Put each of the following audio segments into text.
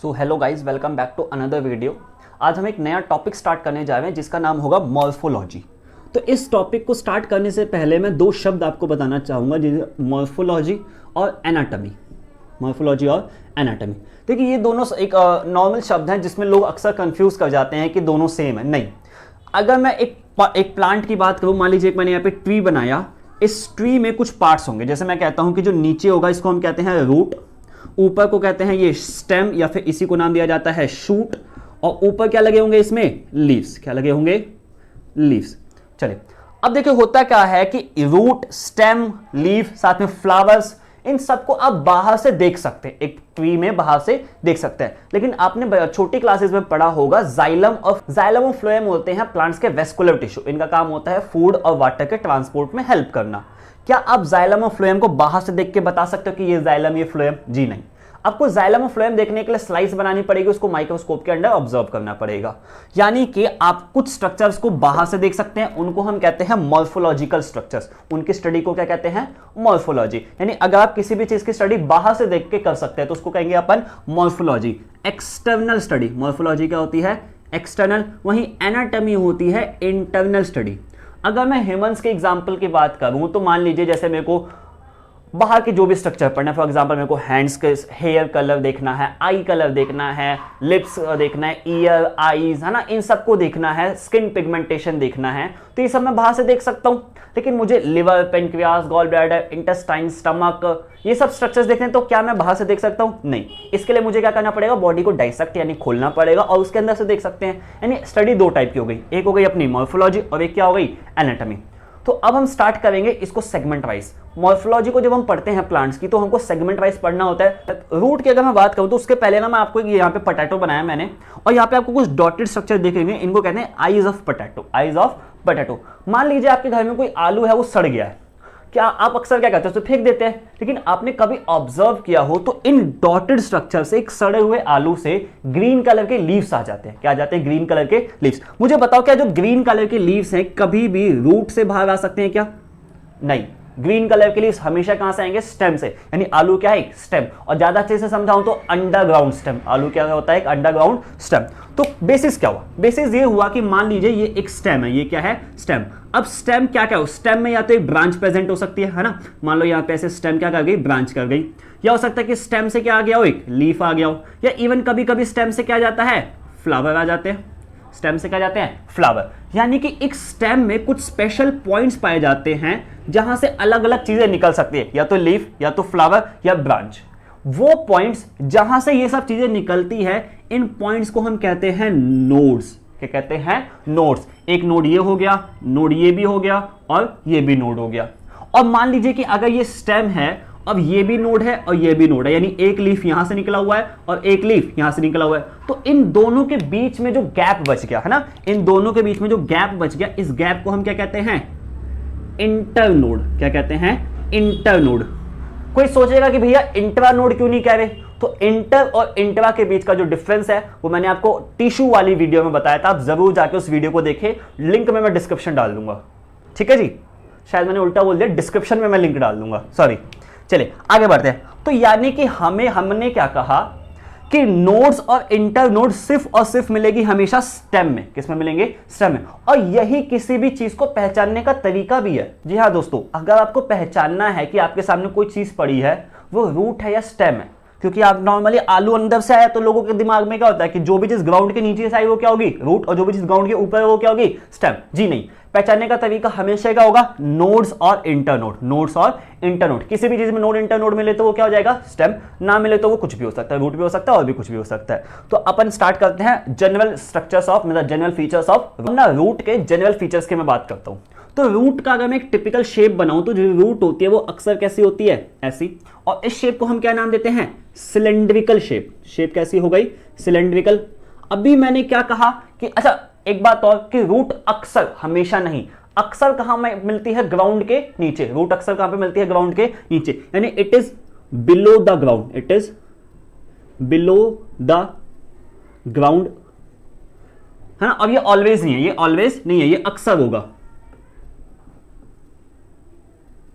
So hello guys, welcome back to another video. आज हम एक नया टॉपिक स्टार्ट करने जा रहे हैं जिसका नाम होगा मॉर्फोलॉजी। तो इस टॉपिक को स्टार्ट करने से पहले मैं दो शब्द आपको बताना चाहूँगा, जैसे मॉर्फोलॉजी और एनाटॉमी। मॉर्फोलॉजी और एनाटॉमी, देखिए ये दोनों एक नॉर्मल शब्द हैं जिसमें लोग अक्सर कंफ्यूज कर जाते हैं कि दोनों सेम है। नहीं, अगर मैं एक प्लांट की बात करूँ, मान लीजिए मैंने यहाँ पे ट्री बनाया, इस ट्री में कुछ पार्ट्स होंगे। जैसे मैं कहता हूँ कि जो नीचे होगा इसको हम कहते हैं रूट, ऊपर को कहते हैं ये स्टेम या फिर इसी को नाम दिया जाता है शूट, और ऊपर क्या लगे होंगे इसमें लीव्स। क्या लगे होंगे? लीव्स। चलिए अब देखिए होता क्या है कि रूट, स्टेम, लीफ, साथ में फ्लावर्स, इन सबको आप बाहर से देख सकते हैं, एक ट्री में बाहर से देख सकते हैं। लेकिन आपने छोटी क्लासेस में पढ़ा होगा जाइलम और फ्लोएम होते हैं प्लांट्स के वेस्कुलर टिश्यू। इनका काम होता है फूड और वाटर के ट्रांसपोर्ट में हेल्प करना। क्या आप जाइलम और फ्लोएम को बाहर से देख के बता सकते हो कि ये जाइलम, ये फ्लोएम? जी नहीं। आपको जाइलम और फ्लोएम देखने के लिए स्लाइस बनानी पड़ेगी, उसको माइक्रोस्कोप के अंदर ऑब्जर्व करना पड़ेगा। यानी कि आप कुछ स्ट्रक्चर्स को बाहर से देख सकते हैं, उनको हम कहते हैं मॉर्फोलॉजिकल स्ट्रक्चर्स। उनकी स्टडी को क्या कहते हैं? मॉर्फोलॉजी। यानी अगर आप किसी भी चीज की स्टडी बाहर से देख के कर सकते हैं तो उसको कहेंगे अपन मॉर्फोलॉजी। एक्सटर्नल स्टडी, मॉर्फोलॉजी क्या होती है? एक्सटर्नल। वहीं एनाटॉमी होती है इंटरनल स्टडी। अगर मैं ह्यूमंस के एग्जाम्पल की बात करूं तो मान लीजिए जैसे मेरे को बाहर के जो भी स्ट्रक्चर पढ़ना है, फॉर एग्जांपल मेरे को हैंड्स के हेयर कलर देखना है, आई कलर देखना है, लिप्स देखना है, ईयर, आईज, है ना, इन सबको देखना है, स्किन पिगमेंटेशन देखना है, तो ये सब मैं बाहर से देख सकता हूं। लेकिन मुझे liver, pancreas, gall bladder, intestine, stomach, ये सब स्ट्रक्चर्स देखने हैं, तो क्या मैं बाहर से देख सकता हूं? नहीं। इसके लिए मुझे क्या करना पड़ेगा? बॉडी को डाइसेक्ट यानी खोलना पड़ेगा और उसके अंदर से देख सकते हैं। यानी स्टडी दो टाइप की हो गई, एक हो गई अपनी मॉर्फोलॉजी और एक क्या हो गई? एनाटॉमी। तो अब हम स्टार्ट करेंगे इसको सेगमेंट वाइज। मॉर्फोलॉजी को जब हम पढ़ते हैं प्लांट्स की तो हमको सेगमेंट वाइज पढ़ना होता है। रूट की अगर मैं बात करूं तो उसके पहले ना मैं आपको यहाँ पे पोटैटो बनाया मैंने, और यहाँ पे आपको कुछ डॉटेड स्ट्रक्चर दिखेंगे, इनको कहते हैं eyes of potato. Eyes of potato. मान लीजिए आपके घर में कोई आलू है, वो सड़ गया है, क्या आप अक्सर क्या करते हैं? तो फेंक देते हैं। लेकिन आपने कभी ऑब्जर्व किया हो तो इन डॉटेड स्ट्रक्चर से, एक सड़े हुए आलू से ग्रीन कलर के लीव्स आ जाते हैं। क्या आ जाते हैं? ग्रीन कलर के लीव्स। मुझे बताओ, क्या जो ग्रीन कलर के लीव्स हैं कभी भी रूट से बाहर आ सकते हैं क्या? नहीं। ग्रीन कलर के लीव्स हमेशा कहां से आएंगे? स्टेम से। यानी आलू क्या है? स्टेम। और ज्यादा अच्छे से समझाऊं तो अंडरग्राउंड स्टेम। आलू क्या होता है? एक अंडरग्राउंड स्टेम। तो बेसिस क्या हुआ? बेसिस ये हुआ कि मान लीजिए ये एक स्टेम है, ये क्या है? स्टेम। अब स्टेम क्या क्या हो? स्टेम में या तो एक ब्रांच प्रेजेंट हो सकती है ना, मान लो यहाँ पे ऐसे स्टेम क्या कर गई? ब्रांच कर गई। या हो सकता है कि स्टेम से क्या आ गया हो? एक लीफ आ गया हो। या इवन कभी कभी स्टेम से क्या आ जाता है? फ्लावर आ जाते हैं। स्टेम से क्या जाते हैं? फ्लावर। यानी कि एक स्टेम में कुछ स्पेशल पॉइंट्स पाए जाते हैं जहां से अलग अलग चीजें निकल सकती है, या तो लीफ, या तो फ्लावर, या ब्रांच। वो पॉइंट्स जहां से ये सब चीजें निकलती है, इन पॉइंट्स को हम कहते हैं नोड्स। क्या कहते हैं? नोड्स। एक नोड ये हो गया, नोड ये भी हो गया, और ये भी नोड हो गया। और मान लीजिए कि अगर ये स्टेम है, अब ये भी नोड है और ये भी नोड है, यानी एक लीफ यहां से निकला हुआ है और एक लीफ यहां से निकला हुआ है, तो इन दोनों के बीच में जो गैप बच गया है ना, इन दोनों के बीच में जो गैप बच गया, इस गैप को हम क्या कहते हैं? इंटरनोड। क्या कहते हैं? इंटरनोड। कोई सोचेगा कि भैया इंट्रानोड क्यों नहीं कह रहे? तो इंटर और इंट्रा के बीच का जो डिफरेंस है वो मैंने आपको टिश्यू वाली वीडियो में बताया था, आप जरूर जाके उस वीडियो को देखें, लिंक में मैं डिस्क्रिप्शन डाल दूंगा। ठीक है जी, शायद मैंने उल्टा बोल दिया, डिस्क्रिप्शन में मैं लिंक डाल दूंगा, सॉरी। चलिए आगे बढ़ते हैं। तो यानी कि हमने क्या कहा कि नोड्स और इंटर नोड सिर्फ और सिर्फ मिलेगी हमेशा स्टेम में। किस में मिलेंगे? स्टेम में। और यही किसी भी चीज को पहचानने का तरीका भी है। जी हाँ दोस्तों, अगर आपको पहचानना है कि आपके सामने कोई चीज पड़ी है, वो रूट है या स्टेम है, क्योंकि आप नॉर्मली आलू अंदर से आया तो लोगों के दिमाग में क्या होता है कि जो भी चीज ग्राउंड के नीचे से आई वो क्या होगी? रूट, और जो भी चीज ग्राउंड के ऊपर है वो क्या होगी? स्टेम। जी नहीं, पहचानने का तरीका हमेशा क्या होगा? नोड्स और इंटरनोड। नोड्स और इंटरनोड। किसी भी चीज में नोड इंटरनोड मिले तो वो क्या हो जाएगा? स्टेम। ना मिले तो वो कुछ भी हो सकता है, रूट भी हो सकता है और भी कुछ भी हो सकता है। तो अपन स्टार्ट करते हैं जनरल स्ट्रक्चर्स ऑफ, मतलब जनरल फीचर्स ऑफ ना, रूट के जनरल फीचर्स की मैं बात करता हूं। तो रूट का अगर मैं एक टिपिकल शेप बनाऊं तो जो रूट होती है वो अक्सर कैसी होती है? ऐसी। और इस शेप को हम क्या नाम देते हैं? Cylindrical shape. शेप कैसी हो गई? सिलेंड्रिकल। अभी मैंने क्या कहा कि अच्छा एक बात और, कि रूट अक्सर, हमेशा नहीं, अक्सर कहां में मिलती है? ग्राउंड के नीचे। रूट अक्सर कहां पे मिलती है? ग्राउंड के नीचे। यानी it is below the ground. It is below the ground, है ना। अब ये ऑलवेज नहीं है, ये ऑलवेज नहीं है, ये अक्सर होगा।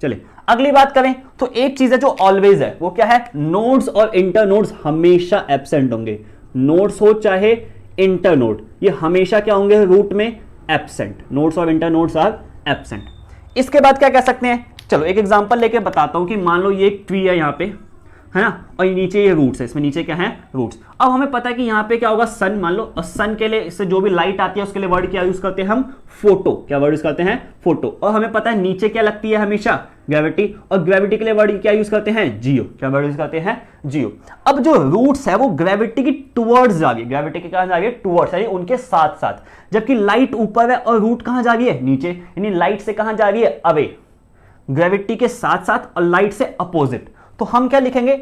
चलिए अगली बात करें तो एक चीज है जो ऑलवेज है, वो क्या है, नोड्स और इंटरनोड्स हमेशा एब्सेंट होंगे। नोड्स हो चाहे इंटरनोड, ये हमेशा क्या होंगे, रूट में एब्सेंट। नोड्स और इंटरनोड्स आर एब्सेंट। इसके बाद क्या कह सकते हैं, चलो एक एग्जांपल लेके बताता हूं कि मान लो ये एक ट्री है यहां पे, है ना, और नीचे ये रूट्स है, इसमें नीचे क्या है, रूट्स। अब हमें पता है कि यहाँ पे क्या होगा, सन मान लो, और सन के लिए इससे जो भी लाइट आती है उसके लिए वर्ड क्या यूज करते हैं हम, फोटो। क्या वर्ड यूज करते हैं, फोटो। और हमें पता है नीचे क्या लगती है हमेशा, ग्रेविटी, और ग्रेविटी के लिए वर्ड क्या यूज करते हैं, जियो। क्या वर्ड यूज करते हैं, जियो। अब जो रूट्स है वो ग्रेविटी की टुवर्ड्स जा रही है, ग्रेविटी के कहां जा रही है, टुवर्ड्स, यानी उनके साथ साथ, जबकि लाइट ऊपर है और रूट कहां जा रही है, नीचे, यानी लाइट से कहां जा रही है, अवे, ग्रेविटी के साथ साथ और लाइट से अपोजिट। तो हम क्या लिखेंगे,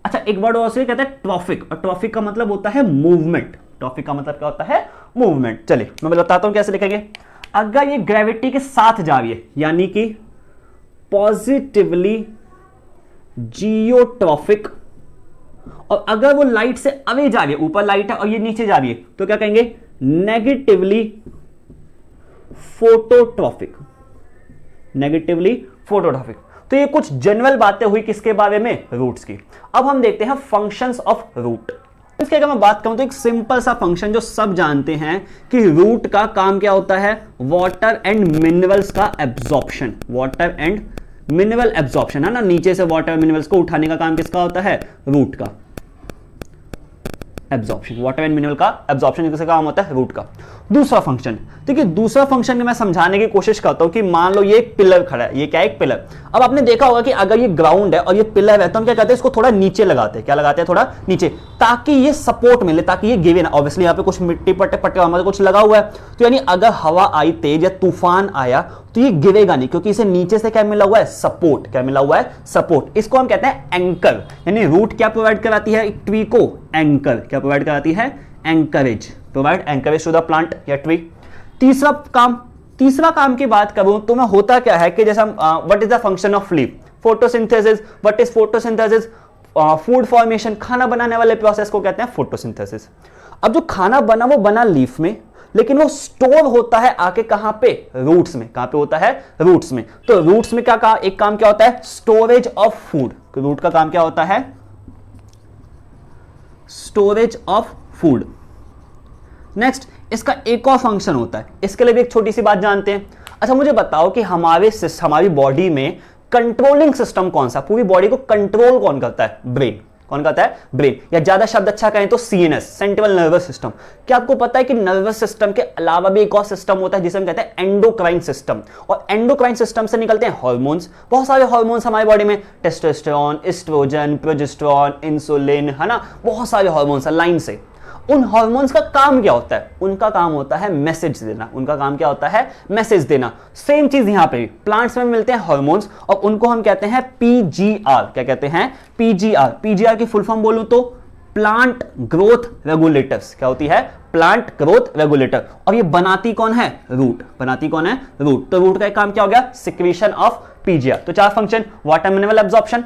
अच्छा एक वर्ड और से कहते हैं ट्रॉफिक, और ट्रॉफिक का मतलब होता है मूवमेंट। ट्रॉफिक का मतलब क्या होता है, मूवमेंट। चलिए मैं बताता हूं कैसे लिखेंगे। अगर ये ग्रेविटी के साथ जा रही है यानी कि पॉजिटिवली जियोट्रॉफिक, और अगर वो लाइट से अवे जा रही है, ऊपर लाइट है और ये नीचे जा रही है, तो क्या कहेंगे, नेगेटिवली फोटोट्रॉफिक। Negatively phototrophic. तो ये कुछ जनरल बातें हुई किसके बारे में, रूट्स की। अब हम देखते हैं फंक्शंस ऑफ रूट। इसके अगर मैं बात करूं तो एक सिंपल सा फंक्शन जो सब जानते हैं कि रूट का काम क्या होता है, वाटर एंड मिनरल्स का absorption. Water and mineral absorption, है ना, नीचे से वाटर मिनरल्स को उठाने का काम किसका होता है, रूट का एब्जॉर्प्शन। वाटर एंड मिनरल का एब्जॉर्प्शन किसका काम होता है, रूट का। दूसरा फंक्शन, देखिए दूसरा फंक्शन मैं समझाने की कोशिश करता हूं कि मान लो ये एक पिलर खड़ा है, ये क्या है, एक पिलर। अब आपने देखा होगा कि अगर ये ग्राउंड है और ये पिलर है तो हम क्या करते हैं, इसको थोड़ा नीचे लगाते हैं। क्या लगाते हैं, थोड़ा नीचे, ताकि ये सपोर्ट मिले, ताकि ये गिवे ना। ऑब्वियसली यहाँ पे कुछ मिट्टी पट्टे मतलब कुछ लगा हुआ है, तो यानी अगर हवा आई तेज या तूफान आया तो ये गिरेगा नहीं, क्योंकि इसे नीचे से क्या मिला हुआ है, सपोर्ट। क्या मिला हुआ है, सपोर्ट। इसको हम कहते हैं एंकर। यानी रूट क्या प्रोवाइड कराती है एक ट्री को, एंकर। क्या प्रोवाइड कराती है, anchorage, provide anchorage to the plant या ट्री। तीसरा काम की बात करूं तो मैं होता क्या है कि जैसा what is the function of leaf, photosynthesis. What is photosynthesis, food formation, खाना बनाने वाले प्रोसेस को कहते हैं फोटोसिंथेसिस। अब जो खाना बना वो बना लीफ में, लेकिन वो स्टोर होता है आके कहां पे, रूट्स में। कहां पे होता है, रूट्स में। तो रूट्स में क्या एक काम क्या होता है, स्टोरेज ऑफ फूड। रूट का काम क्या होता है, स्टोरेज ऑफ फूड। नेक्स्ट, इसका एक और फंक्शन होता है, इसके लिए भी एक छोटी सी बात जानते हैं। अच्छा मुझे बताओ कि हमारी बॉडी में कंट्रोलिंग सिस्टम कौन सा, पूरी बॉडी को कंट्रोल कौन करता है, ब्रेन। कौन करता है, ब्रेन। या ज्यादा शब्द अच्छा कहें तो सीएनएस, सेंट्रल नर्वस सिस्टम। क्या आपको पता है कि नर्वस सिस्टम के अलावा भी एक और सिस्टम होता है जिसे हम कहते हैं एंडोक्राइन सिस्टम, और एंडोक्राइन सिस्टम से निकलते हैं हार्मोन्स। बहुत सारे हार्मोन्स हमारी बॉडी में, टेस्टोस्टेरोन, एस्ट्रोजन, प्रोजेस्टेरोन, इंसुलिन, है ना, बहुत सारे हार्मोन्स लाइन से। उन हार्मोन्स का काम क्या होता है, उनका काम होता है मैसेज देना। उनका काम क्या होता है, मैसेज देना। सेम चीज यहां पे भी प्लांट्स में मिलते हैं हार्मोन्स, और उनको हम कहते हैं पीजीआर। क्या कहते हैं, पीजीआर। पीजीआर की फुल फॉर्म बोलूं तो प्लांट ग्रोथ रेगुलेटर्स। क्या होती है, प्लांट ग्रोथ रेगुलेटर। और ये बनाती कौन है, रूट। बनाती कौन है, रूट। तो रूट का एक काम क्या हो गया, सिक्रीशन ऑफ पीजीआर। तो 4 function, water mineral absorption,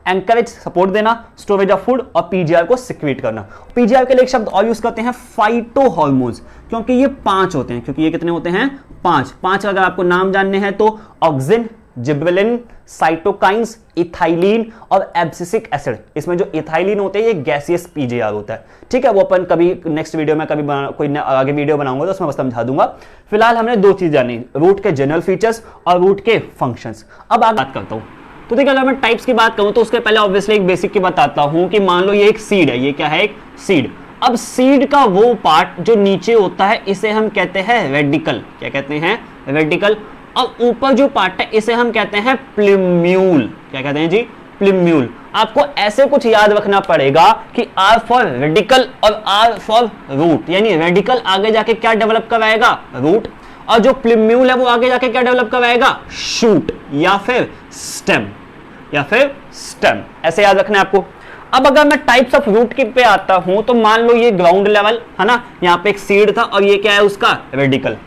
anchorage support देना, स्टोरेज ऑफ फूड, और पीजीआर को सिक्रीट करना। पीजीआर के लिए एक शब्द और यूज करते हैं, फाइटो हार्मोन्स, क्योंकि ये 5 होते हैं। क्योंकि ये कितने होते हैं, 5 अगर आपको नाम जानने हैं तो ऑक्सिन, जिबरेलिन, साइटोकाइंस, इथाइलिन और एब्सिसिक एसिड। इसमें जो इथाइलिन होते हैं ये गैसियस पीजीआर होता है। ठीक है, वो अपन कभी नेक्स्ट वीडियो में कोई आगे वीडियो बनाऊंगा तो उसमें बस समझा दूंगा। फिलहाल हमने 2 चीज जानी, रूट के जनरल फीचर्स और रूट के फंक्शंस। अब आगे बात करता हूं। तो देखिए अगर मैं टाइप्स की बात करूं तो उसके पहले ऑब्वियसली एक बेसिक की बताता हूं कि मान लो ये एक सीड है। ये क्या है, एक सीड। अब सीड का वो पार्ट जो नीचे होता है इसे हम कहते हैं रेडिकल। क्या कहते हैं, रेडिकल। अब ऊपर जो पार्ट है इसे हम कहते हैं प्लिम्यूल। क्या कहते हैं जी, प्लिम्यूल। आपको ऐसे कुछ याद रखना पड़ेगा कि आर फॉर रेडिकल और आर फॉर रूट। यानी रेडिकल आगे जाके क्या डेवलप कराएगा, रूट, और जो प्लिम्यूल है वो आगे जाके क्या डेवलप कराएगा, शूट या फिर स्टेम। ऐसे याद रखना है आपको। अब अगर मैं टाइप्स ऑफ रूट के पे आता हूं तो मान लो ये ग्राउंड लेवल है ना, यहां पे एक सीड था और ये क्या है उसका रेडिकल।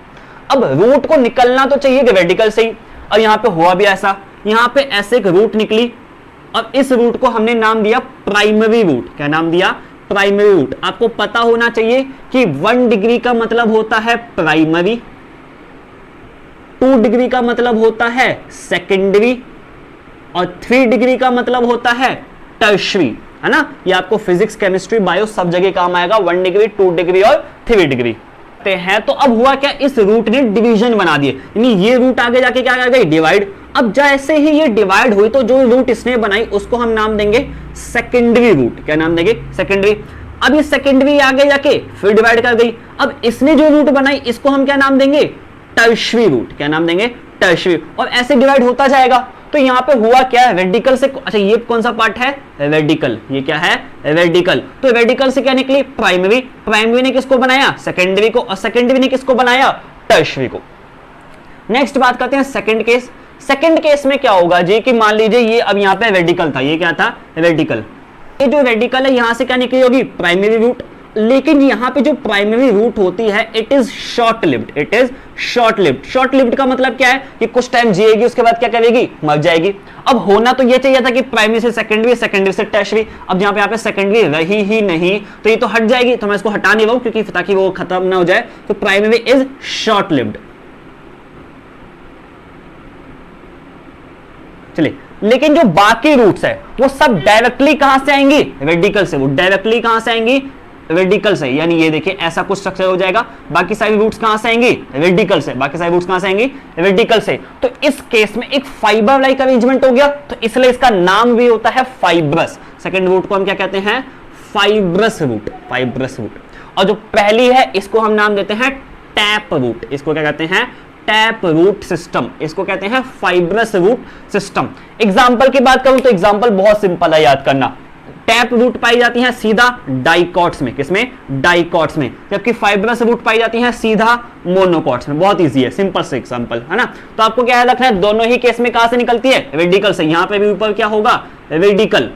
अब रूट को निकलना तो चाहिए रेडिकल से ही, और यहां पे हुआ भी ऐसा। यहां पे ऐसे एक रूट निकली और इस रूट को हमने नाम दिया प्राइमरी रूट। क्या नाम दिया, प्राइमरी रूट। आपको पता होना चाहिए कि 1 डिग्री का मतलब होता है प्राइमरी, 2 डिग्री का मतलब होता है सेकेंडरी, और 3 डिग्री का मतलब होता है टर्शरी, है ना। ये आपको फिजिक्स, केमिस्ट्री, बायो सब जगह काम आएगा, 1 डिग्री, 2 डिग्री और 3 डिग्री हैं। तो अब हुआ क्या, इस रूट ने डिवीजन बना दिए, यानी ये रूट आगे जाके क्या कर गई, डिवाइड। अब जैसे ही ये डिवाइड हुई तो जो रूट इसने बनाई उसको हम नाम देंगे सेकेंडरी रूट। क्या नाम देंगे, सेकेंडरी। अब ये सेकेंडरी आगे जाके फिर डिवाइड कर गई, अब इसने जो रूट बनाई इसको हम क्या नाम देंगे, टर्शरी रूट। क्या नाम देंगे, टर्शरी। और ऐसे डिवाइड होता जाएगा। तो यहां पे हुआ क्या है, रेडिकल से, अच्छा ये कौन सा पार्ट है, रेडिकल, ये क्या है, रेडिकल। तो रेडिकल से क्या निकली, प्राइमरी। प्राइमरी ने किसको बनाया, सेकेंडरी को, और सेकेंडरी ने किसको बनाया, टर्शरी को। नेक्स्ट बात करते हैं सेकंड केस। सेकंड केस में क्या होगा जी, कि मान लीजिए ये अब यहां पे रेडिकल था, ये क्या था, रेडिकल। ये जो रेडिकल है यहां से क्या निकली होगी, प्राइमरी रूट। लेकिन यहां पे जो प्राइमरी रूट होती है it is short lived, it is short lived. Short lived का मतलब क्या है, कि कुछ टाइम जिएगी उसके बाद क्या करेगी, मर जाएगी। अब होना तो ये चाहिए था कि प्राइमरी से सेकेंडरी, सेकेंडरी से टर्शरी। अब यहाँ पे सेकेंडरी रही ही नहीं तो ये तो हट जाएगी, तो मैं इसको हटा नहीं रहा हूं क्योंकि ताकि वो खत्म ना हो जाए। तो प्राइमरी इज शॉर्ट लिव्ड। चलिए, लेकिन जो बाकी रूट्स है वो सब डायरेक्टली कहां से आएंगी, रेडिकल से। वो डायरेक्टली कहां से आएंगी, रेडिकल से। यानी ये देखिए ऐसा कुछ स्ट्रक्चर हो जाएगा। बाकी सारी रूट्स कहां से आएंगी, रेडिकल से। बाकी सारी रूट्स कहां से आएंगी, रेडिकल से। तो इस केस में एक फाइबर लाइक अरेंजमेंट हो गया, तो इसलिए इसका नाम भी होता है फाइब्रस। सेकंड रूट को हम क्या कहते हैं, फाइब्रस रूट, फाइब्रस रूट। और जो पहली है इसको हम नाम देते हैं टैप रूट। इसको क्या कहते हैं, टैप रूट सिस्टम। इसको कहते हैं फाइब्रस रूट सिस्टम। एग्जांपल की बात करूं तो एग्जांपल बहुत सिंपल है याद करना। टैप रूट पाई जाती हैं सीधा डाइकॉट्स में, किसमें, डाइकॉट्स में। जबकि फाइब्रस रूट पाई जाती हैं सीधा मोनोकॉट्स में। बहुत इजी है, सिंपल से एग्जांपल, है ना। तो आपको क्या याद रखना है, दोनों ही केस में कहां से निकलती है, रेडिकल से। यहां पे भी ऊपर क्या होगा, रेडिकल,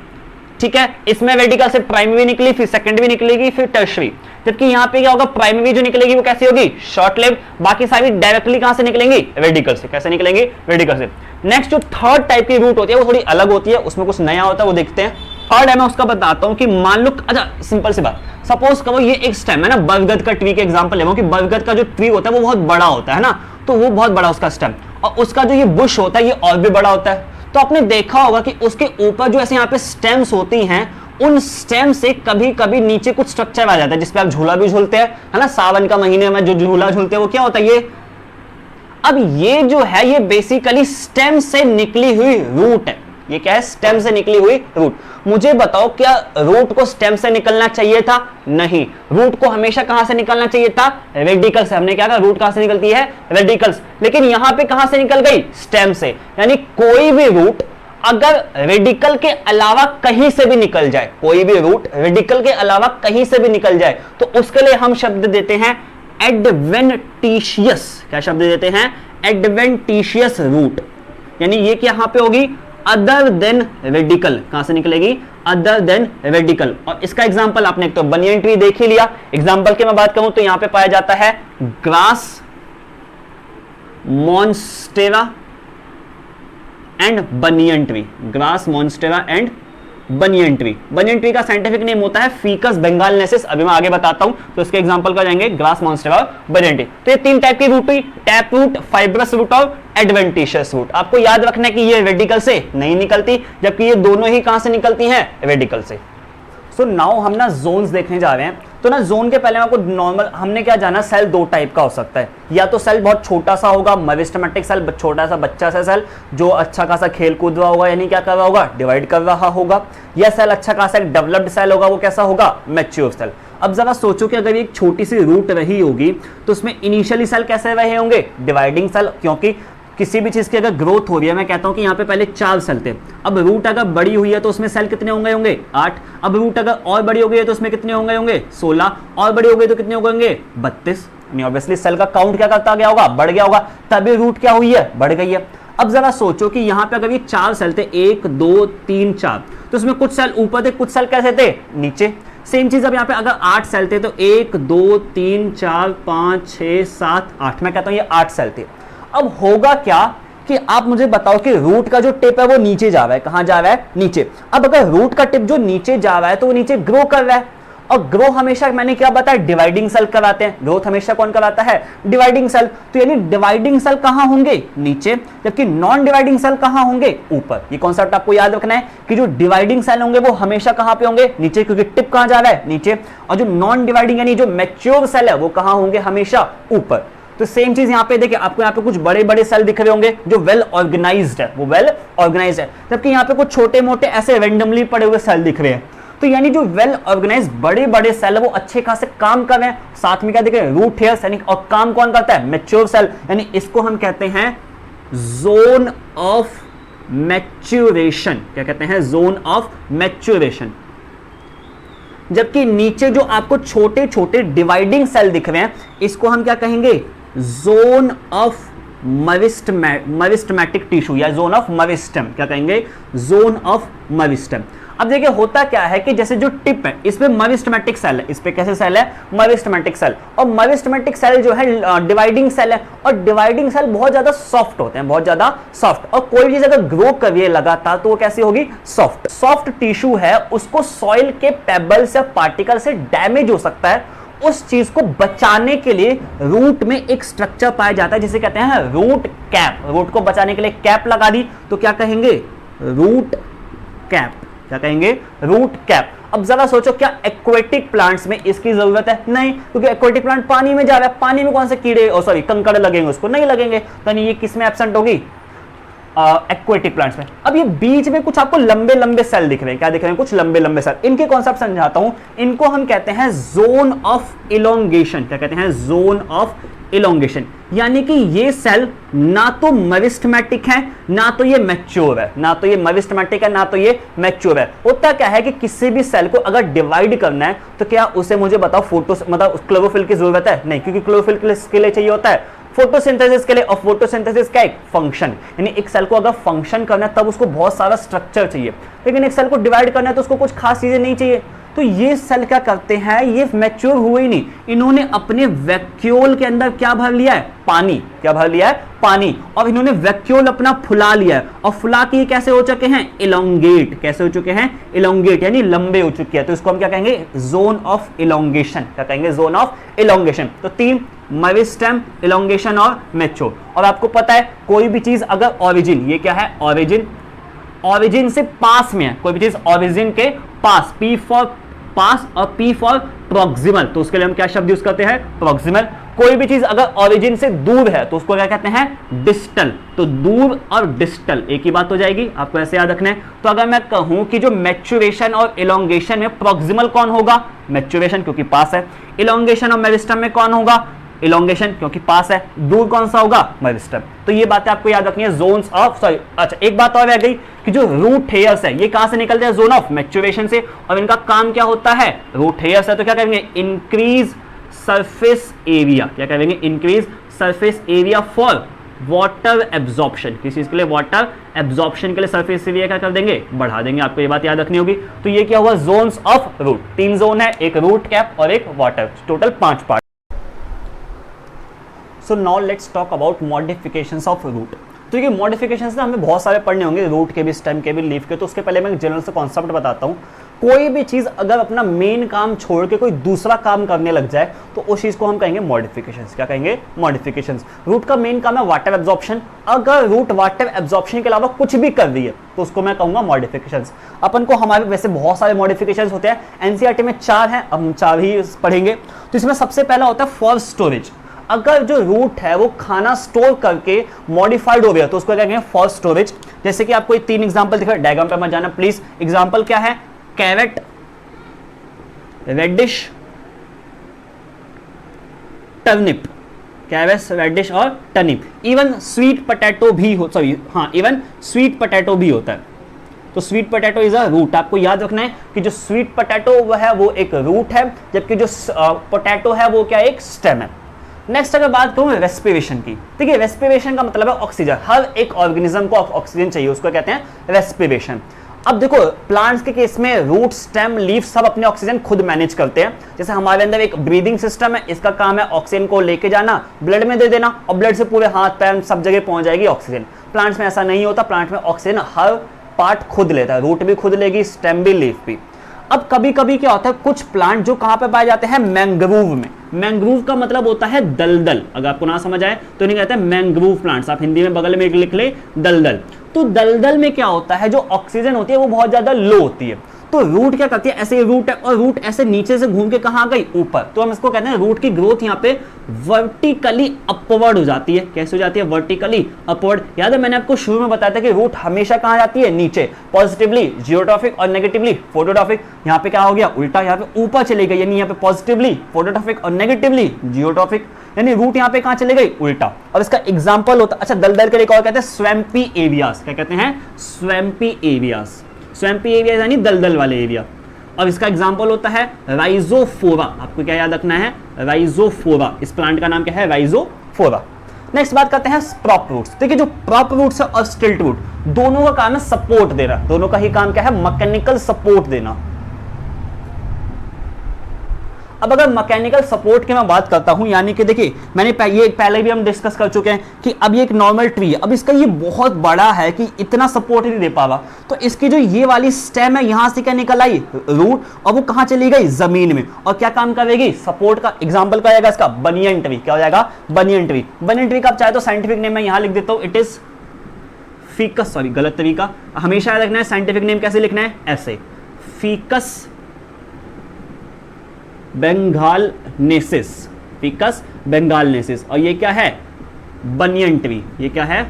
ठीक है। इसमें रेडिकल से प्राइमरी निकली, फिर सेकेंडरी निकलेगी, फिर टर्शरी। जबकि यहां पे क्या होगा, प्राइमरी जो निकलेगी वो कैसी होगी, शॉर्ट लिव्ड। बाकी सारी डायरेक्टली कहां से निकलेंगी, रेडिकल से। कैसे निकलेंगी, रेडिकल से। नेक्स्ट जो थर्ड टाइप की रूट होती है वो थोड़ी अलग होती है, उसमें कुछ नया होता है, वो देखते हैं। थर्ड है, मैं उसका बताता हूं कि मान लो, अच्छा सिंपल सी बात, सपोज करो ये एक स्टेम है ना, बरगद का ट्री के एग्जांपल ले, कि बरगद का जो ट्री होता है वो बहुत बड़ा होता है ना, तो वो बहुत बड़ा उसका स्टेम, और उसका जो ये बुश होता है ये और भी बड़ा होता है। तो आपने देखा होगा कि उसके ऊपर जो ऐसे यहाँ पे स्टेम्स होती हैं, उन स्टेम से कभी कभी नीचे कुछ स्ट्रक्चर आ जाता है जिसपे आप झूला भी झूलते हैं, है ना। सावन का महीने में जो झूला झूलते हैं वो क्या होता है, ये। अब ये जो है ये बेसिकली स्टेम से निकली हुई रूट है। ये क्या है, स्टेम से निकली हुई रूट। मुझे बताओ, क्या रूट को स्टेम से निकलना चाहिए था, नहीं। रूट को हमेशा कहां से निकलना चाहिए था, रेडिकल से। हमने क्या कहा, रूट कहां से निकलती है, रेडिकल्स। लेकिन यहां पे कहां से निकल गई, स्टेम से। यानी कोई भी रूट अगर रेडिकल के अलावा कहीं से भी निकल जाए, कोई भी रूट रेडिकल के अलावा कहीं से भी निकल जाए, तो उसके लिए हम शब्द देते हैं एडवेंटिशियस। क्या शब्द देते हैं, एडवेंटिशियस रूट। यानी ये क्या यहां पे होगी, अदर देन रेडिकल। कहां से निकलेगी, अदर देन रेडिकल। और इसका एग्जांपल आपने एक तो बनियन ट्री देख ही लिया। एग्जांपल की मैं बात करूं तो यहां पे पाया जाता है grass monstera and banyan tree. Grass monstera and banyan tree. Banyan tree का साइंटिफिक नेम होता है फीकस बेंगालनेसिस। अभी मैं आगे बताता हूं, तो इसके एग्जांपल का जाएंगे ग्रास मॉन्स्टेरा और बनियन ट्री। तो ये तीन टाइप की रूट हुई, टैप रूट, फाइब्रस रूट और एडवेंटिशियस रूट। आपको याद रखना है कि ये रेडिकल से नहीं निकलती, जबकि ये दोनों ही कहां से निकलती हैं, रेडिकल से। सो नाउ हम ना जोन्स देखने जा रहे हैं। तो ना जोन के पहले आपको नॉर्मल, हमने क्या जाना, सेल दो टाइप का हो सकता है। या तो सेल बहुत छोटा सा होगा, मेरिस्टेमेटिक सेल, छोटा सा बच्चा सा सेल जो अच्छा खासा खेल कूद रहा होगा, यानी क्या कर रहा होगा, डिवाइड कर रहा होगा। या सेल अच्छा खासा एक डेवलप्ड सेल होगा, वो कैसा होगा, मैच्योर सेल। अब जरा सोचो कि अगर एक छोटी सी रूट रही होगी तो उसमें इनिशियली सेल कैसे रहे होंगे, डिवाइडिंग सेल। क्योंकि किसी भी चीज की अगर ग्रोथ हो रही है, मैं कहता हूं कि यहाँ पे पहले 4 सेल थे, अब रूट अगर बड़ी हुई है तो उसमें सेल कितने होंगे 8। अब रूट अगर और बड़ी हो गई है तो उसमें कितने होंगे 16, और बड़ी हो गई तो कितने होंगे 32। ऑब्वियसली सेल का काउंट क्या करता गया होगा, बढ़ गया होगा, तभी रूट क्या हुई है, बढ़ गई है। अब जरा सोचो कि यहाँ पे अगर ये 4 सेल थे, 1 2 3 4, तो उसमें कुछ सेल ऊपर थे, कुछ सेल कैसे थे, नीचे। सेम चीज अब यहाँ पे अगर 8 सेल थे तो 1 2 3 4 5 6 7 8, मैं कहता हूं ये 8 सेल थे। अब होगा क्या कि आप मुझे बताओ कि रूट का जो टिप है वो नीचे जा रहा है, कहां जा रहा है, नीचे। अब अगर रूट का टिप जो नीचे जा रहा है तो वो नीचे ग्रो कर रहा है, और ग्रो हमेशा मैंने क्या बताया, डिवाइडिंग सेल कराते हैं। ग्रोथ हमेशा कौन कराता है, डिवाइडिंग सेल। तो यानी डिवाइडिंग सेल कहां होंगे, नीचे, जबकि नॉन डिवाइडिंग सेल कहां होंगे, ऊपर। ये कॉन्सेप्ट आपको याद रखना है कि जो डिवाइडिंग सेल होंगे वो हमेशा कहां पे होंगे, नीचे, क्योंकि टिप कहां जा रहा है, नीचे। और जो नॉन डिवाइडिंग यानी जो मैच्योर सेल है वो कहां होंगे, हमेशा ऊपर। तो सेम चीज यहां पे देखिए, आपको यहां पे कुछ बड़े बड़े सेल दिख रहे होंगे जो वेल ऑर्गेनाइज्ड है, वो वेल ऑर्गेनाइज्ड है, जबकि यहां पे कुछ छोटे मोटे ऐसे रैंडमली पड़े हुए सेल दिख रहे हैं। तो यानी जो वेल ऑर्गेनाइज्ड बड़े बड़े सेल है वो अच्छे खासे काम कर रहे हैं। साथ में क्या देख रहे हैं, रूट हेयर्स, यानी और काम कौन करता है, मैच्योर सेल, यानी इसको हम कहते हैं जोन ऑफ मैच्योरेशन। क्या कहते हैं, जोन ऑफ मैच्योरेशन। जबकि नीचे जो आपको छोटे छोटे डिवाइडिंग सेल दिख रहे हैं इसको हम क्या कहेंगे, जोन ऑफ मरिस्टमैटिक टिश्यू या जोन ऑफ मरिस्टम। क्या कहेंगे, जोन ऑफ मरिस्टम। अब देखिए होता क्या है कि जैसे जो टिप है इस पे मरिस्टमैटिक सेल है, इस पे कैसे सेल है, मरिस्टमैटिक सेल। और मरिस्टमैटिक सेल जो है डिवाइडिंग सेल है, और डिवाइडिंग सेल बहुत ज्यादा सॉफ्ट होते हैं, बहुत ज्यादा सॉफ्ट। और कोई चीज अगर ग्रो कर रही है लगातार तो वो कैसी होगी, सॉफ्ट। सॉफ्ट टिश्यू है उसको सॉइल के पेबल्स या पार्टिकल से डैमेज हो सकता है, उस चीज को बचाने के लिए रूट में एक स्ट्रक्चर पाया जाता है जिसे कहते हैं रूट कैप। रूट को बचाने के लिए कैप लगा दी तो क्या कहेंगे, रूट कैप। क्या कहेंगे, रूट कैप। अब जरा सोचो, क्या एक्वेटिक प्लांट्स में इसकी जरूरत है, नहीं, क्योंकि एक्वेटिक प्लांट पानी में जा रहा है, पानी में कौन से कीड़े सॉरी कंकड़ लगेंगे, उसको नहीं लगेंगे। तो ये किस में एब्सेंट होगी, एक्वेटिक प्लांट्स में। अब ये बीच में कुछ आपको लंबे लंबे सेल दिख रहे हैं, क्या दिख रहे हैं, कुछ लंबे लंबे सेल। इनके कॉन्सेप्ट समझाता हूं, इनको हम कहते हैं जोन ऑफ इलोंगेशन। क्या कहते हैं, जोन ऑफ इलोंगेशन। यानी कि ये सेल ना तो मरिस्टमैटिक है ना तो ये मैच्योर है, ना तो ये मरिस्टमैटिक है ना तो ये मैच्योर है। होता क्या है कि किसी भी सेल को अगर डिवाइड करना है तो क्या उसे मुझे बताओ फोटो मतलब क्लोरोफिल की जरूरत है, नहीं, क्योंकि क्लोरोफिल के लिए चाहिए होता है फोटोसिंथेसिस के लिए। और फोटोसिंथेसिस क्या है, फंक्शन। यानी एक सेल को अगर फंक्शन करना है तब उसको बहुत सारा स्ट्रक्चर चाहिए, लेकिन एक सेल को डिवाइड करना है तो उसको कुछ खास चीजें नहीं चाहिए। तो ये सेल क्या करते हैं, ये मैच्योर हुए ही नहीं, इन्होंने अपने वैक्यूल के अंदर क्या भर लिया है, पानी। क्या भर लिया है, पानी। और इन्होंने वैक्यूल अपना फुला लिया है, और फुला के कैसे हो चुके हैं, इलोंगेट। कैसे हो चुके हैं, इलोंगेट, यानी लंबे हो चुके हैं। तो इसको हम क्या कहेंगे, जोन ऑफ इलोंगेशन। क्या कहेंगे, जोन ऑफ इलोंगेशन। तो तीन, मेरिस्टेम, इलोंगेशन और मैच्योर। और आपको पता है कोई भी चीज अगर ओरिजिन, ये क्या है, ओरिजिन, ओरिजिन से पास में है, कोई भी चीज ओरिजिन के पास, पी फॉर पास और पी फॉर प्रॉक्सिमल, तो उसके लिए हम क्या शब्द यूज करते हैं, प्रॉक्सिमल। कोई भी चीज अगर ओरिजिन से दूर है तो उसको क्या कहते हैं, डिस्टल। तो दूर और डिस्टल एक ही बात हो जाएगी, आपको ऐसे याद रखना है। तो अगर मैं कहूं कि जो मैच्योरेशन और इलोंगेशन में प्रॉक्सिमल कौन होगा, मैच्योरेशन, क्योंकि पास है। इलोंगेशन और मेरिस्टम में कौन होगा, इलोंगेशन, क्योंकि पास है। दूर कौन सा होगा, मेरिस्टम। तो ये बातें आपको याद रखनी है, जोन्स ऑफ सॉरी। अच्छा, एक बात और रह गई कि जो रूट हेयर्स है ये कहां से निकलते हैं, जोन ऑफ मैच्योरेशन से। और इनका काम क्या होता है, रूट हेयर्स है तो क्या करेंगे, इंक्रीज सरफेस एरिया। क्या करेंगे, increase surface area for water absorption. किस चीज के लिए, वाटर एब्जॉर्प्शन के लिए सरफेस एरिया क्या कर देंगे, बढ़ा देंगे। आपको ये बात याद रखनी होगी। तो ये क्या हुआ, जोन्स ऑफ रूट। तीन जोन है, एक रूट कैप और एक water, total 5 part. So now let's talk about modifications of root. तो ये मॉडिफिकेशंस ना हमें बहुत सारे पढ़ने होंगे, रूट के भी, स्टेम के भी, लीफ के। तो उसके पहले मैं जनरल से कॉन्सेप्ट बताता हूँ। कोई भी चीज अगर अपना मेन काम छोड़ के कोई दूसरा काम करने लग जाए तो उस चीज को हम कहेंगे मॉडिफिकेशंस। क्या कहेंगे, मॉडिफिकेशंस। रूट का मेन काम है वाटर एब्जॉर्प्शन। अगर रूट वाटर एब्जॉर्प्शन के अलावा कुछ भी कर रही है तो उसको मैं कहूंगा मॉडिफिकेशंस। अपन को हमारे वैसे बहुत सारे मॉडिफिकेशंस होते हैं, एनसीईआरटी में 4 हैं, अब हम 4 ही पढ़ेंगे। तो इसमें सबसे पहला होता है फॉर स्टोरेज। अगर जो रूट है वो खाना स्टोर करके मॉडिफाइड हो गया तो उसको क्या कहेंगे, फॉर स्टोरेज। जैसे कि आपको 3 एग्जांपल दिख रहा है, डायग्राम पे मत जाना प्लीज। एग्जांपल क्या है, carrot, radish, turnip. Carrot, radish और टर्निप। इवन स्वीट पोटैटो भी हो, सॉरी हाँ, इवन स्वीट पोटैटो भी होता है। तो sweet potato is a root. आपको याद रखना है कि जो स्वीट पोटैटो वो है वो एक रूट है, जबकि जो पोटैटो है वो क्या, एक स्टेम है। नेक्स्ट अगर बात करूं रेस्पिरेशन की, देखिए रेस्पिरेशन का मतलब है ऑक्सीजन। हर एक ऑर्गेनिज्म को ऑक्सीजन चाहिए, उसको कहते हैं रेस्पिरेशन। अब देखो प्लांट्स के केस में रूट, स्टेम, लीफ सब अपने ऑक्सीजन खुद मैनेज करते हैं। जैसे हमारे अंदर एक ब्रीदिंग सिस्टम है, इसका काम है ऑक्सीजन को लेके जाना, ब्लड में दे देना, और ब्लड से पूरे हाथ पैर सब जगह पहुंच जाएगी ऑक्सीजन। प्लांट्स में ऐसा नहीं होता, प्लांट में ऑक्सीजन हर पार्ट खुद लेता है, रूट भी खुद लेगी, स्टेम भी, लीफ भी। अब कभी कभी क्या होता है, कुछ प्लांट जो कहां पे पाए जाते हैं, मैंग्रोव में। मैंग्रोव का मतलब होता है दलदल, अगर आपको ना समझ आए तो नहीं कहते हैं मैंग्रोव प्लांट्स, आप हिंदी में बगल में एक लिख ले दलदल। तो दलदल में क्या होता है, जो ऑक्सीजन होती है वो बहुत ज्यादा लो होती है, तो रूट क्या करती है, ऐसे रूट है और रूट ऐसे नीचे से घूम के कहां गई, ऊपर। तो हम इसको कहते हैं रूट की ग्रोथ यहाँ पे वर्टिकली अपवर्ड हो जाती है। कैसे हो जाती है, वर्टिकली अपवर्ड। याद है मैंने आपको शुरू में बताया था कि रूट हमेशा कहां जाती है, नीचे, पॉजिटिवली जियोट्रॉफिक और नेगेटिवली फोटोट्रॉफिक। यहाँ पे क्या हो गया, उल्टा, यहाँ पे ऊपर चली गई, यानी यहाँ पे पॉजिटिवली फोटोट्रॉफिक और नेगेटिवली जियोट्रॉफिक, यानी रूट यहाँ पे कहां चले गई, उल्टा। और इसका एग्जाम्पल होता, अच्छा दलदल के लिए क्या कहते हैं, स्वैम्पी एरियाज। क्या कहते हैं, स्वैम्पी एरियाज। स्वैम्पी एरिया यानी दलदल वाले एरिया। और इसका एग्जांपल होता है राइजोफोरा। आपको क्या याद रखना है, राइजोफोरा। इस प्लांट का नाम क्या है, राइजोफोरा। नेक्स्ट बात करते हैं प्रॉप रूट्स। देखिए जो प्रॉप रूट्स है और स्टिल्ट रूट, दोनों का काम है सपोर्ट देना। दोनों का ही काम क्या है, मैकेनिकल सपोर्ट देना। अब अगर मैकेनिकल सपोर्ट की मैं बात करता हूं, यानी कि देखिए मैंने ये पहले भी हम डिस्कस कर चुके हैं कि अब ये एक नॉर्मल ट्री है, अब इसका ये बहुत बड़ा है कि इतना सपोर्ट नहीं दे पा रहा, तो इसकी जो ये वाली स्टेम है यहां से क्या निकल आई, रूट, और वो कहां चली गई, जमीन में, और क्या काम करेगी, सपोर्ट का। एग्जांपल क्या आएगा इसका, बनियन ट्री। क्या हो जाएगा, बनियन ट्री। बनियन ट्री का आप चाहे तो साइंटिफिक नेम मैं यहां लिख देता हूं, इट इज फीकस, सॉरी गलत तरीका, हमेशा याद रखना है साइंटिफिक नेम कैसे लिखना है, ऐसे, फीकस बेंगालनेसिस, फिकस बेंगालनेसिस। और ये क्या है, बनियन ट्री। ये क्या है,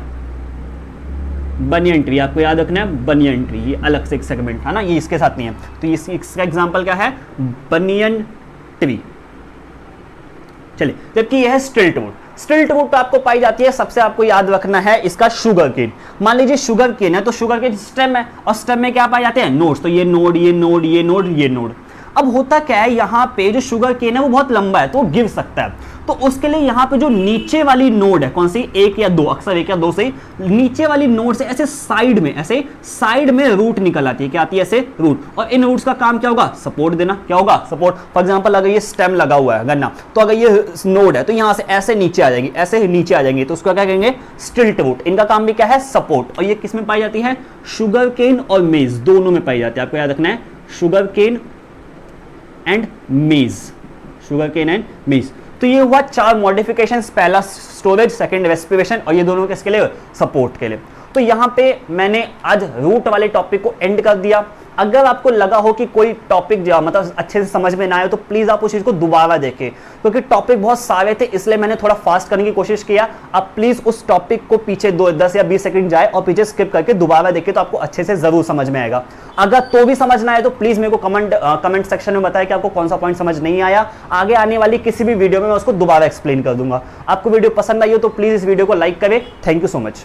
बनियन ट्री। आपको याद रखना है बनियन ट्री, ये अलग से एक सेगमेंट है ना, ये इसके साथ नहीं है। तो इसका एग्जांपल क्या है, बनियन ट्री। चलिए, जबकि यह है स्टिल्ट वुड। स्टिल्ट वुड तो आपको पाई जाती है, सबसे आपको याद रखना है इसका शुगर केन। मान लीजिए शुगर केन है, तो शुगर केन स्टेम है, और स्टेम में क्या पाए जाते हैं, नोड्स। तो ये नोड, ये नोड, ये नोड, ये नोड। अब होता क्या है, यहाँ पे जो शुगर केन है वो बहुत लंबा है, तो वो गिर सकता है। तो उसके लिए यहाँ पे जो नीचे वाली नोड है, कौन सी, एक या दो, अक्सर एक या दो से नीचे वाली नोड से ऐसे साइड में, ऐसे साइड में रूट निकल आती है। क्या आती है, ऐसे रूट। और इन रूट्स का काम क्या होगा, सपोर्ट देना। क्या होगा, सपोर्ट। फॉर एग्जांपल अगर ये स्टेम लगा हुआ है गन्ना, तो अगर ये नोड है तो यहाँ से ऐसे नीचे आ जाएगी, ऐसे नीचे आ जाएंगे, तो उसको क्या कहेंगे, स्टिल्ट वुड। इनका काम भी क्या है, सपोर्ट। और ये किस में पाई जाती है, शुगर केन और मेज दोनों में पाई जाती है। आपको याद रखना है, sugar cane and maize, sugar cane and maize. तो ये हुआ 4 मॉडिफिकेशंस, पहला स्टोरेज, सेकंड रेस्पिरेशन, और ये दोनों किसके लिए, सपोर्ट के लिए। तो यहाँ पे मैंने आज रूट वाले टॉपिक को एंड कर दिया। अगर आपको लगा हो कि कोई टॉपिक जो मतलब अच्छे से समझ में ना आए, तो प्लीज आप उस चीज को दोबारा देखें, क्योंकि टॉपिक बहुत सारे थे, इसलिए मैंने थोड़ा फास्ट करने की कोशिश किया। आप प्लीज उस टॉपिक को पीछे 10 या 20 सेकंड जाए और पीछे स्किप करके दोबारा देखें, तो आपको अच्छे से जरूर समझ में आएगा। अगर तो भी समझ ना आए तो प्लीज मेरे को कमेंट सेक्शन में बताएं कि आपको कौन सा पॉइंट समझ नहीं आया। आगे आने वाली किसी भी वीडियो में मैं उसको दोबारा एक्सप्लेन कर दूंगा। आपको वीडियो पसंद आई हो तो प्लीज इस वीडियो को लाइक करें। Thank you so much.